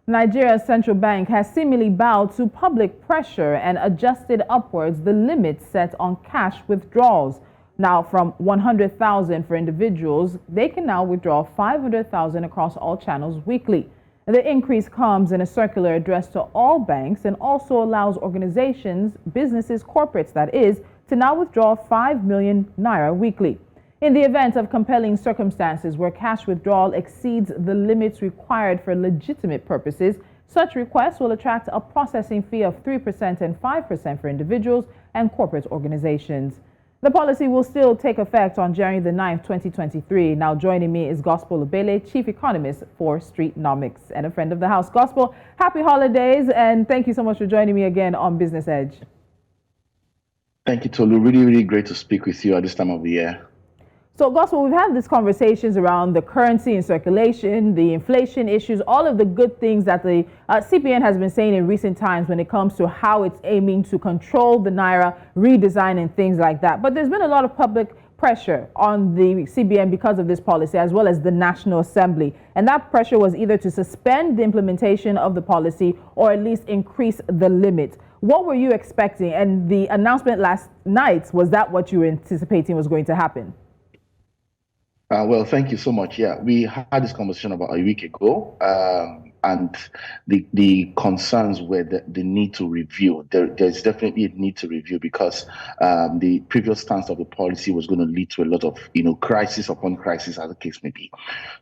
Nigeria's central bank has seemingly bowed to public pressure and adjusted upwards the limit set on cash withdrawals. Now, from 100,000 for individuals, they can now withdraw 500,000 across all channels weekly. The increase comes in a circular addressed to all banks and also allows organizations, businesses, corporates that is, to now withdraw 5 million naira weekly. In the event of compelling circumstances where cash withdrawal exceeds the limits required for legitimate purposes, such requests will attract a processing fee of 3% and 5% for individuals and corporate organizations. The policy will still take effect on January the 9th, 2023. Now joining me is Gospel Obele, Chief Economist for Streetnomics and a friend of the house. Gospel, happy holidays and thank you so much for joining me again on Business Edge. Thank you, Tolu. Really great to speak with you at this time of the year. So, Gospel, we've had these conversations around the currency in circulation, the inflation issues, all of the good things that the CBN has been saying in recent times when it comes to how it's aiming to control the naira, redesign and things like that. But there's been a lot of public pressure on the CBN because of this policy, as well as the National Assembly. And that pressure was either to suspend the implementation of the policy or at least increase the limit. What were you expecting? And the announcement last night, was that what you were anticipating was going to happen? Well, thank you so much. Yeah, we had this conversation about a week ago, and the concerns were the need to review. There's definitely a need to review because the previous stance of the policy was going to lead to a lot of crisis upon crisis, as the case may be.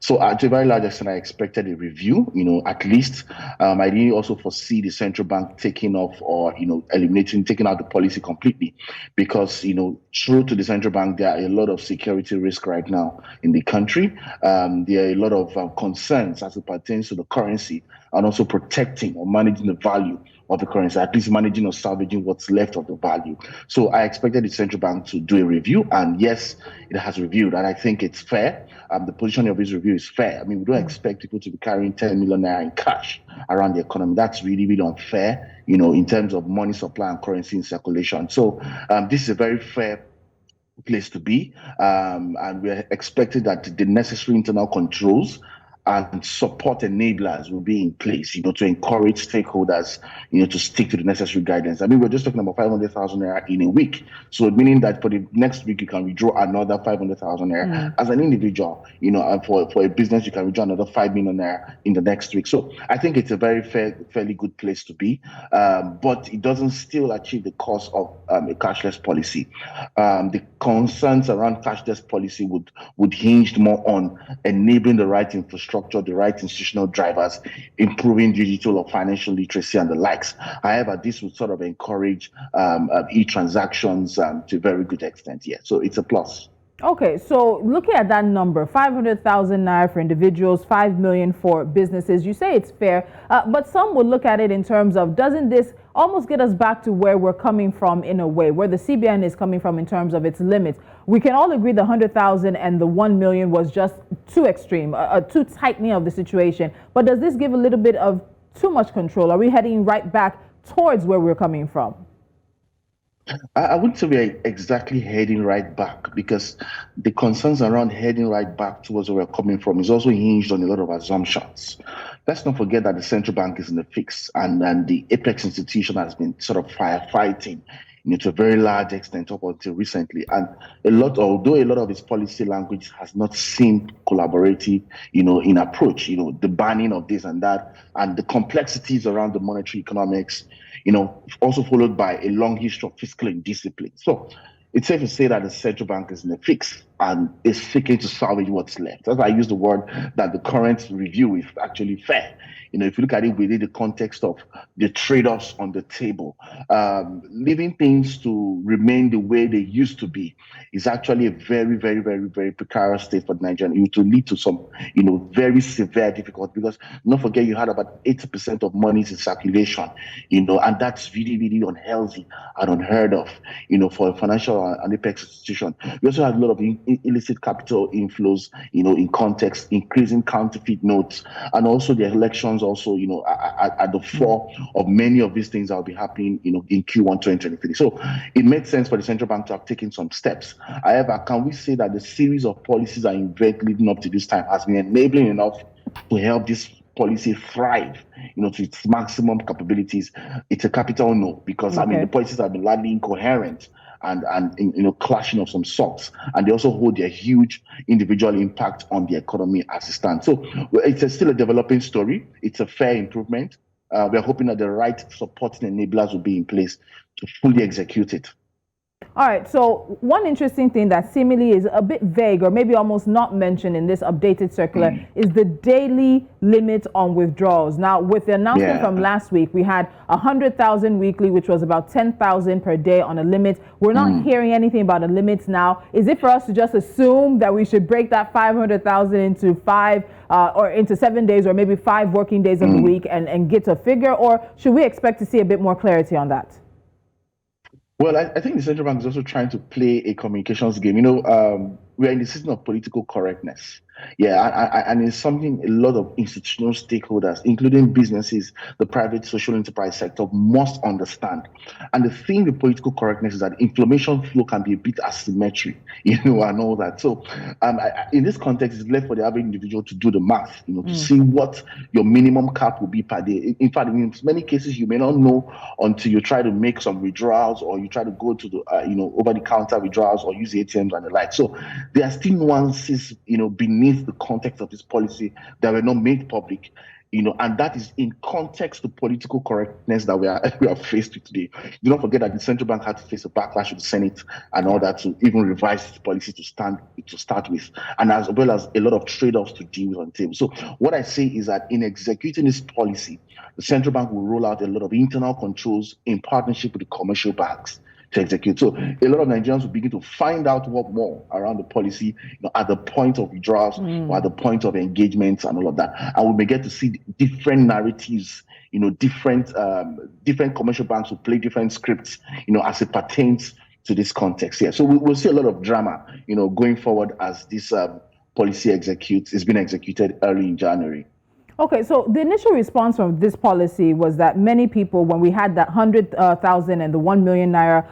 So, to a very large extent, I expected a review. At least I didn't also foresee the central bank taking off or taking out the policy completely, because true to the central bank, there are a lot of security risk right now in the country. There are a lot of concerns as it pertains to the currency and also protecting or managing the value of the currency, at least managing or salvaging what's left of the value. So I expected the central bank to do a review, and yes, it has reviewed, and I think it's fair. The position of this review is fair. I mean, we don't expect people to be carrying 10 million naira in cash around the economy. That's really unfair, in terms of money supply and currency in circulation. So this is a very fair place to be, and we're expecting that the necessary internal controls and support enablers will be in place, to encourage stakeholders, to stick to the necessary guidance. I mean, we're just talking about 500,000 naira in a week. So meaning that for the next week, you can withdraw another 500,000 naira as an individual, and for a business, you can withdraw another 5 million naira in the next week. So I think it's a very fairly good place to be, but it doesn't still achieve the cause of a cashless policy. The concerns around cashless policy would hinge more on enabling the right infrastructure, the right institutional drivers, improving digital or financial literacy and the likes. However, this would sort of encourage e-transactions to a very good extent. Yeah, so it's a plus. Okay, so looking at that number, 500,000 naira for individuals, 5 million for businesses, you say it's fair, but some would look at it in terms of, doesn't this almost get us back to where we're coming from in a way, where the CBN is coming from in terms of its limits? We can all agree the 100,000 and the 1 million was just too extreme, too tightening of the situation. But does this give a little bit of too much control? Are we heading right back towards where we're coming from? I wouldn't say we're exactly heading right back, because the concerns around heading right back towards where we're coming from is also hinged on a lot of assumptions. Let's not forget that the central bank is in the fix, and the apex institution has been sort of firefighting to a very large extent up until recently. And although a lot of its policy language has not seemed collaborative, in approach, the banning of this and that, and the complexities around the monetary economics, also followed by a long history of fiscal indiscipline. So it's safe to say that the central bank is in a fix and is seeking to salvage what's left. That's why I use the word that the current review is actually fair. If you look at it within the context of the trade-offs on the table, leaving things to remain the way they used to be is actually a very precarious state for Nigeria. It will lead to some, very severe difficulty, because don't forget you had about 80% of monies in circulation, and that's really unhealthy and unheard of, for a financial and apex institution. We also had a lot of illicit capital inflows, in context, increasing counterfeit notes, and also the elections also, at the fore of many of these things that will be happening, in Q1 2023. So it made sense for the central bank to have taken some steps. However, can we say that the series of policies that in leading up to this time has been enabling enough to help this policy thrive, to its maximum capabilities, it's a capital no, because the policies have been largely incoherent and clashing of some sorts, and they also hold a huge individual impact on the economy as it stands. So it's still a developing story. It's a fair improvement. We're hoping that the right supporting enablers will be in place to fully execute it. All right, so one interesting thing that seemingly is a bit vague or maybe almost not mentioned in this updated circular is the daily limit on withdrawals. Now, with the announcement from last week, we had 100,000 weekly, which was about 10,000 per day on a limit. We're not hearing anything about the limits now. Is it for us to just assume that we should break that 500,000 into or into 7 days or maybe 5 working days of the week and get a figure, or should we expect to see a bit more clarity on that? Well, I think the central bank is also trying to play a communications game. We are in the season of political correctness. And it's something a lot of institutional stakeholders, including businesses, the private social enterprise sector, must understand. And the thing with political correctness is that information flow can be a bit asymmetric, and all that. So in this context, it's left for the average individual to do the math, to see what your minimum cap will be per day. In fact, in many cases, you may not know until you try to make some withdrawals or you try to go to the, over-the-counter withdrawals or use ATMs and the like. So there are still nuances, beneath the context of this policy that were not made public, and that is in context to political correctness that we are faced with today. Do not forget that the central bank had to face a backlash with the Senate and all that to even revise its policy to start with, and as well as a lot of trade-offs to deal with on the table. So what I say is that in executing this policy, the central bank will roll out a lot of internal controls in partnership with the commercial banks to execute. So a lot of Nigerians will begin to find out what more around the policy, at the point of withdrawals or at the point of engagement and all of that. And we may get to see different narratives, different commercial banks will play different scripts, as it pertains to this context here. So we'll see a lot of drama, going forward as this policy is being executed early in January. Okay, so the initial response from this policy was that many people, when we had that 100,000 and the 1 million naira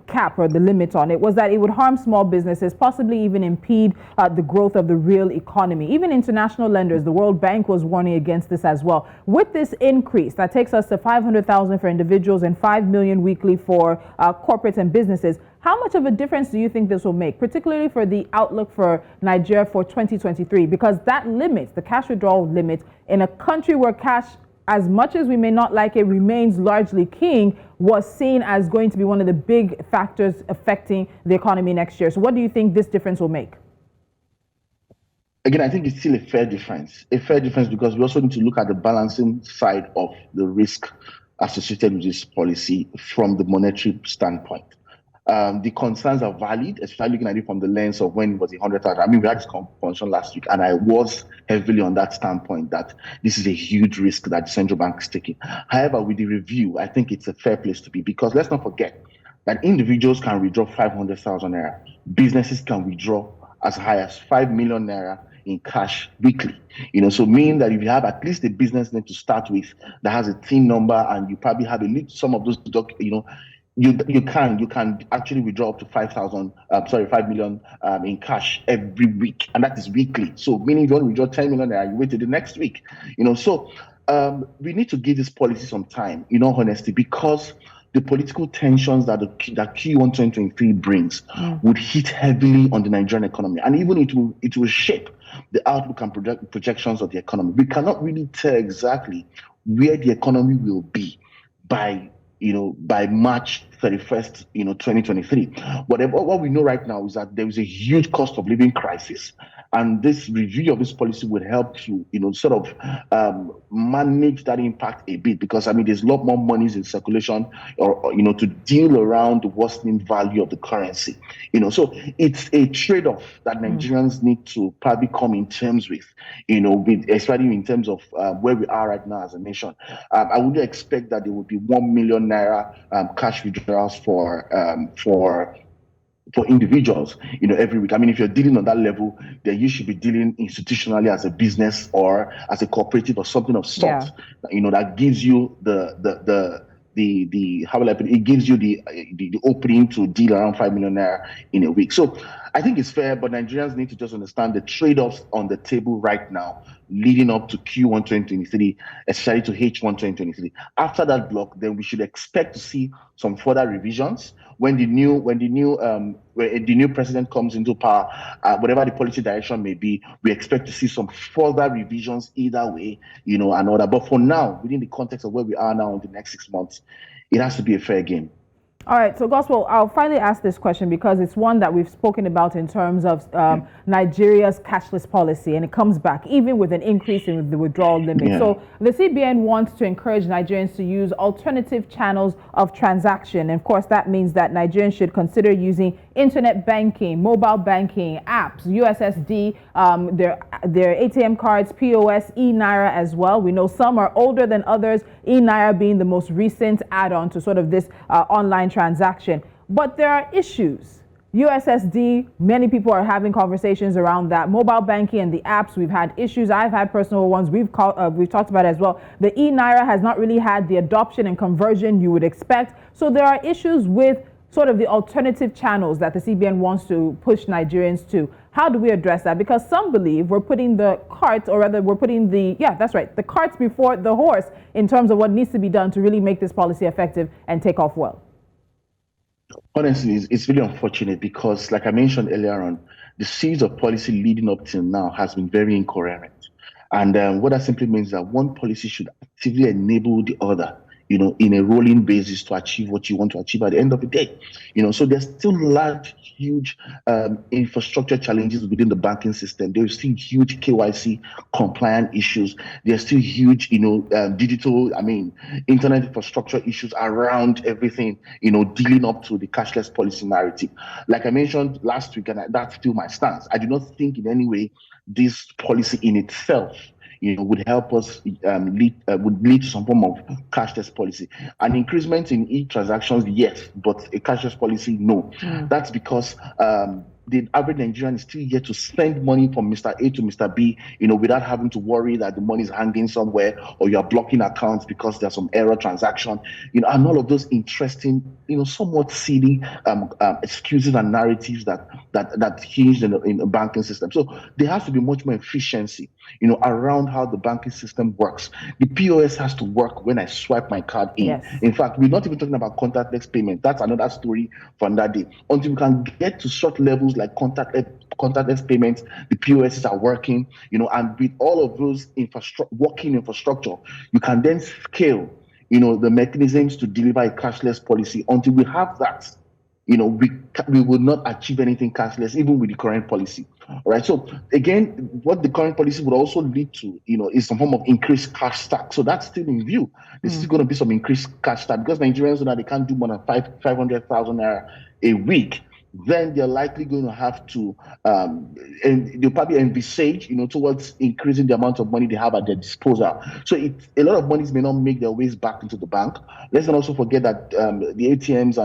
cap or the limit on it, was that it would harm small businesses, possibly even impede the growth of the real economy. Even international lenders, the World Bank was warning against this as well. With this increase, that takes us to 500,000 for individuals and 5 million weekly for corporates and businesses. How much of a difference do you think this will make, particularly for the outlook for Nigeria for 2023? Because that limit, the cash withdrawal limit, in a country where cash, as much as we may not like it, remains largely king, was seen as going to be one of the big factors affecting the economy next year. So what do you think this difference will make? Again, I think it's still a fair difference. A fair difference because we also need to look at the balancing side of the risk associated with this policy from the monetary standpoint. The concerns are valid, especially looking at it from the lens of when it was 100,000. We had this conversation last week, and I was heavily on that standpoint that this is a huge risk that the central bank is taking. However, with the review, I think it's a fair place to be because let's not forget that individuals can withdraw 500,000 naira. Businesses can withdraw as high as 5 million naira in cash weekly. So meaning that if you have at least a business name to start with that has a TIN number and you probably have some of those, you can actually withdraw up to 5 million in cash every week, and that is weekly. So meaning if you want to withdraw 10 million, you wait till the next week. So we need to give this policy some time, in all honesty, because the political tensions that Q1 2023 brings would hit heavily on the Nigerian economy, and even it will shape the outlook and projections of the economy. We cannot really tell exactly where the economy will be by March 31st, 2023. What we know right now is that there is a huge cost of living crisis, and this review of this policy would help to, sort of manage that impact a bit, because there's a lot more monies in circulation, or to deal around the worsening value of the currency. So it's a trade-off that Nigerians need to probably come in terms with, especially in terms of where we are right now as a nation. I would expect that there would be 1 million naira cash withdrawals for individuals, every week. If you're dealing on that level, then you should be dealing institutionally as a business or as a cooperative or something of sort. That gives you the how will I put it? It gives you the opening to deal around 5 million naira in a week. So I think it's fair, but Nigerians need to just understand the trade-offs on the table right now, leading up to Q1 2023, especially to H1 2023. After that block, then we should expect to see some further revisions when the new president comes into power. Whatever the policy direction may be, we expect to see some further revisions either way, and order. But for now, within the context of where we are now in the next 6 months, it has to be a fair game. All right, so Gospel, I'll finally ask this question because it's one that we've spoken about in terms of Nigeria's cashless policy, and it comes back even with an increase in the withdrawal limit. Yeah. So the CBN wants to encourage Nigerians to use alternative channels of transaction. And of course, that means that Nigerians should consider using internet banking, mobile banking, apps, USSD, their ATM cards, POS, e-Naira as well. We know some are older than others, e-Naira being the most recent add-on to sort of this online transaction. But there are issues. USSD, many people are having conversations around that. Mobile banking and the apps, we've had issues. I've had personal ones we've talked about as well. The e-Naira has not really had the adoption and conversion you would expect. So there are issues with sort of the alternative channels that the CBN wants to push Nigerians to. How do we address that? Because some believe we're putting the cart, or rather we're putting the carts before the horse in terms of what needs to be done to really make this policy effective and take off well. Honestly, it's really unfortunate because, like I mentioned earlier on, the series of policy leading up till now has been very incoherent. And what that simply means is that one policy should actively enable the other, in a rolling basis to achieve what you want to achieve at the end of the day. So there's still large, huge infrastructure challenges within the banking system. There's still huge KYC compliant issues. There's still huge, digital, internet infrastructure issues around everything, dealing up to the cashless policy narrative. Like I mentioned last week, and that's still my stance. I do not think in any way this policy in itself would help us would lead to some form of cashless policy. An increasement in e-transactions, yes, but a cashless policy, no. That's because the average Nigerian is still yet to spend money from Mr. A to Mr. B, without having to worry that the money is hanging somewhere or you are blocking accounts because there's some error transaction, and all of those interesting, somewhat silly excuses and narratives that hinge in the banking system. So there has to be much more efficiency, around how the banking system works. The POS has to work when I swipe my card in. Yes. In fact, we're not even talking about contactless payment. That's another story for another day. Until we can get to such levels like contactless payments, the POSs are working, and with all of those working infrastructure, you can then scale, the mechanisms to deliver a cashless policy. Until we have that, we will not achieve anything cashless, even with the current policy. All right. So again, what the current policy would also lead to, is some form of increased cash stack. So that's still in view. There's still going to be some increased cash stack because Nigerians know that they can't do more than 500,000 naira a week. Then they're likely going to have to, and they'll probably envisage, towards increasing the amount of money they have at their disposal. So a lot of monies may not make their ways back into the bank. Let's not also forget that the ATMs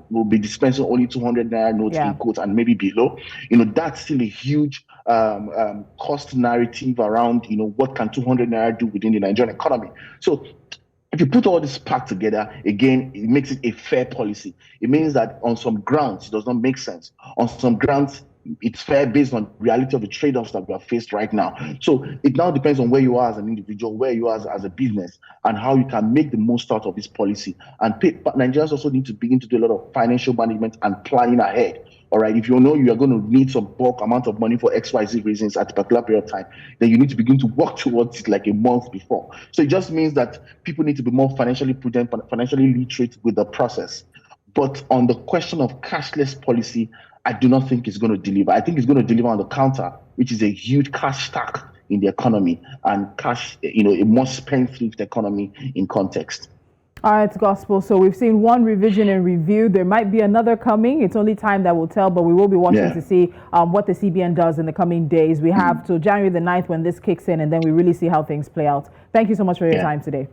will be dispensing only 200 naira notes in quotes and maybe below. That's still a huge cost narrative around, what can 200 naira do within the Nigerian economy. So if you put all this pack together, again, it makes it a fair policy. It means that on some grounds, it does not make sense. On some grounds, it's fair based on reality of the trade-offs that we are faced right now. So it now depends on where you are as an individual, where you are as a business, and how you can make the most out of this policy. And Nigerians also need to begin to do a lot of financial management and planning ahead. All right, if you know you are going to need some bulk amount of money for XYZ reasons at a particular period of time, then you need to begin to work towards it like a month before. So it just means that people need to be more financially prudent, financially literate with the process. But on the question of cashless policy, I do not think it's going to deliver. I think it's going to deliver on the counter, which is a huge cash stack in the economy and cash, a more spendthrift economy in context. All right, Gospel. So we've seen one revision and review. There might be another coming. It's only time that will tell, but we will be watching to see what the CBN does in the coming days. We have till January the 9th when this kicks in, and then we really see how things play out. Thank you so much for your time today.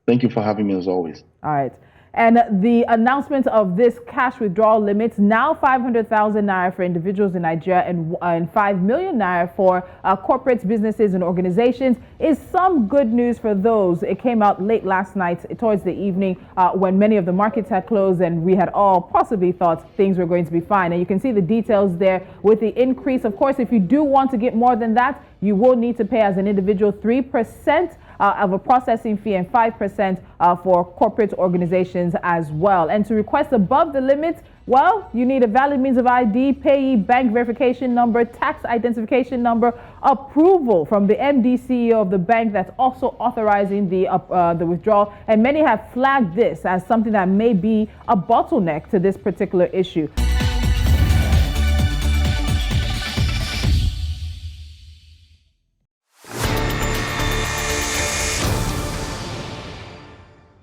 Thank you for having me as always. All right. And the announcement of this cash withdrawal limits, now 500,000 naira for individuals in Nigeria and 5 million naira for corporates, businesses, and organizations, is some good news for those. It came out late last night, towards the evening, when many of the markets had closed, and we had all possibly thought things were going to be fine. And you can see the details there with the increase. Of course, if you do want to get more than that, you will need to pay as an individual 3% of a processing fee and 5% for corporate organizations as well. And to request above the limit, well, you need a valid means of ID, payee, bank verification number, tax identification number, approval from the MD CEO of the bank that's also authorizing the withdrawal. And many have flagged this as something that may be a bottleneck to this particular issue.